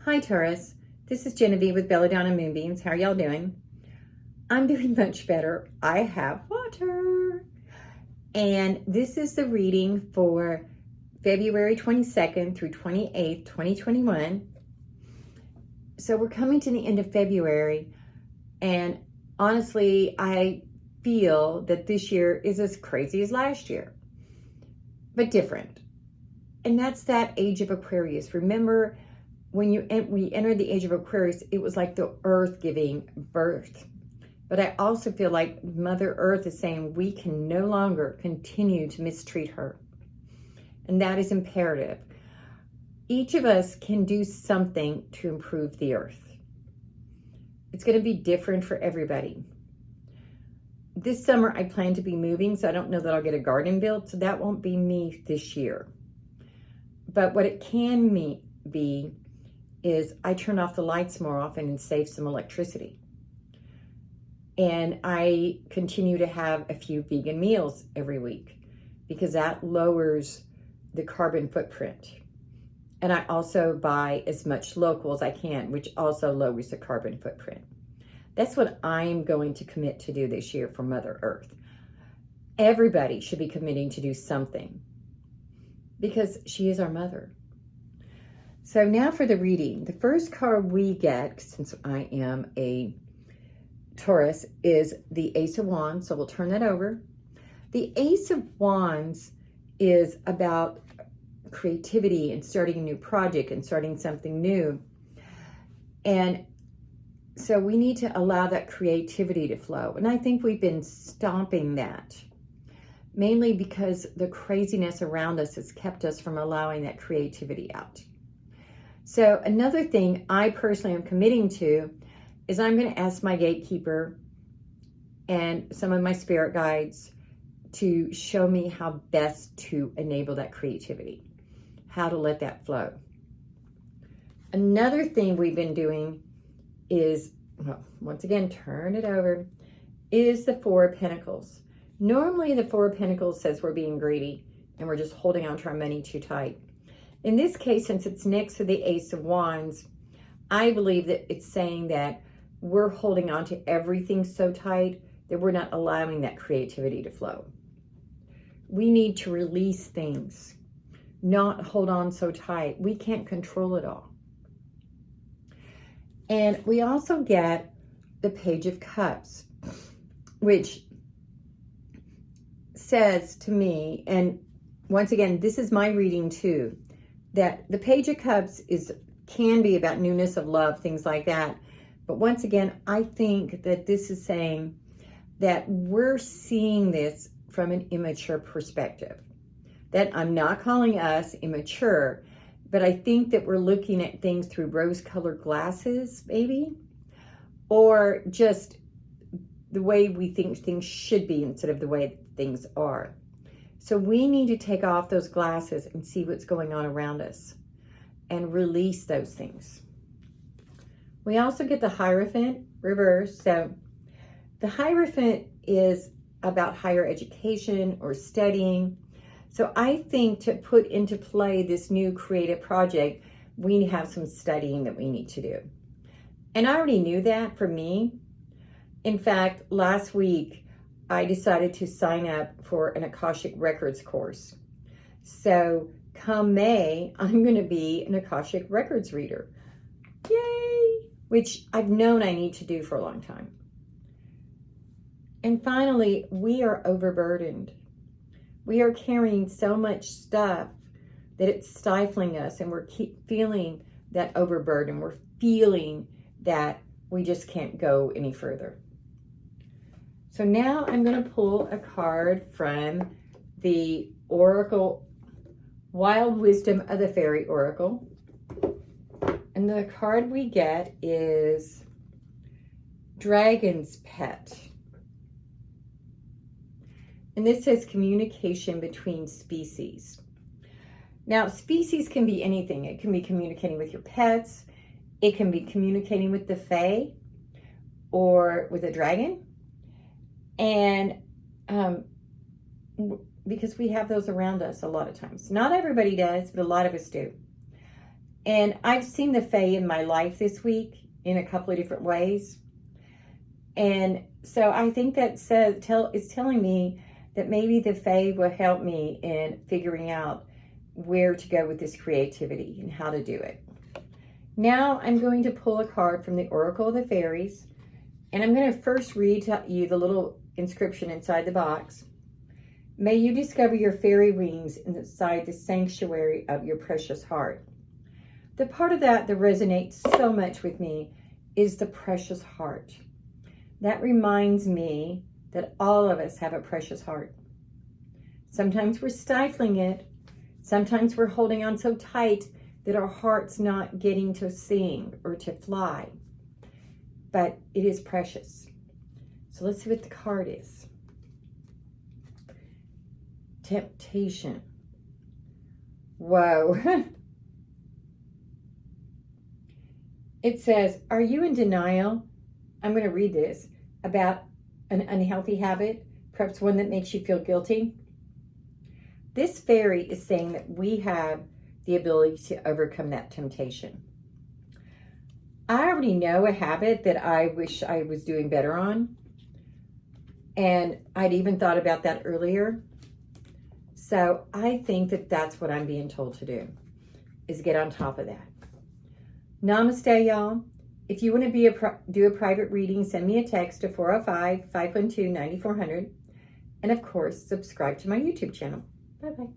Hi Taurus, this is Genevieve with Belladonna and Moonbeams. How are y'all doing? I'm doing much better. I have water. And this is the reading for February 22nd through 28th, 2021. So we're coming to the end of February, and honestly, I feel that this year is as crazy as last year, but different. And that's that age of Aquarius. Remember, when we entered the age of Aquarius, it was like the earth giving birth. But I also feel like Mother Earth is saying we can no longer continue to mistreat her. And that is imperative. Each of us can do something to improve the earth. It's going to be different for everybody. This summer, I plan to be moving, so I don't know that I'll get a garden built, so that won't be me this year. But what it can be is I turn off the lights more often and save some electricity. And I continue to have a few vegan meals every week because that lowers the carbon footprint. And I also buy as much local as I can, which also lowers the carbon footprint. That's what I'm going to commit to do this year for Mother Earth. Everybody should be committing to do something because she is our mother. So now for the reading. The first card we get, since I am a Taurus, is the Ace of Wands. So we'll turn that over. The Ace of Wands is about creativity and starting a new project and starting something new. And so we need to allow that creativity to flow. And I think we've been stopping that, mainly because the craziness around us has kept us from allowing that creativity out. So another thing I personally am committing to is I'm going to ask my gatekeeper and some of my spirit guides to show me how best to enable that creativity, how to let that flow. Another thing we've been doing is, well, once again, turn it over, is the Four of Pentacles. Normally the Four of Pentacles says we're being greedy and we're just holding on to our money too tight. In this case, since it's next to the Ace of Wands, I believe that it's saying that we're holding on to everything so tight that we're not allowing that creativity to flow. We need to release things, not hold on so tight. We can't control it all. And we also get the Page of Cups, which says to me, and once again, this is my reading too, that the Page of Cups can be about newness of love, things like that. But once again, I think that this is saying that we're seeing this from an immature perspective. That I'm not calling us immature, but I think that we're looking at things through rose-colored glasses, maybe, or just the way we think things should be instead of the way things are. So we need to take off those glasses and see what's going on around us and release those things. We also get the Hierophant reverse. So the Hierophant is about higher education or studying. So I think to put into play this new creative project, we have some studying that we need to do. And I already knew that for me. In fact, last week, I decided to sign up for an Akashic Records course. So come May, I'm going to be an Akashic Records reader. Yay! Which I've known I need to do for a long time. And finally, we are overburdened. We are carrying so much stuff that it's stifling us, and we're feeling that overburden. We're feeling that we just can't go any further. So now I'm going to pull a card from the Oracle, Wild Wisdom of the Fairy Oracle. And the card we get is Dragon's Pet. And this says communication between species. Now, species can be anything. It can be communicating with your pets. It can be communicating with the Fae or with a dragon. And because we have those around us a lot of times. Not everybody does, but a lot of us do. And I've seen the Fae in my life this week in a couple of different ways. And so I think that is telling me that maybe the Fae will help me in figuring out where to go with this creativity and how to do it. Now I'm going to pull a card from the Oracle of the Fairies, and I'm going to first read to you the little inscription inside the box. May you discover your fairy wings inside the sanctuary of your precious heart. The part of that resonates so much with me is the precious heart. That reminds me that all of us have a precious heart. Sometimes we're stifling it. Sometimes we're holding on so tight that our heart's not getting to sing or to fly. But it is precious. So let's see what the card is. Temptation. Whoa. It says, are you in denial? I'm going to read this. About an unhealthy habit, perhaps one that makes you feel guilty. This fairy is saying that we have the ability to overcome that temptation. I already know a habit that I wish I was doing better on. And I'd even thought about that earlier. So I think that that's what I'm being told to do, is get on top of that. Namaste, y'all. If you want to do a private reading, send me a text to 405-512-9400. And of course, subscribe to my YouTube channel. Bye-bye.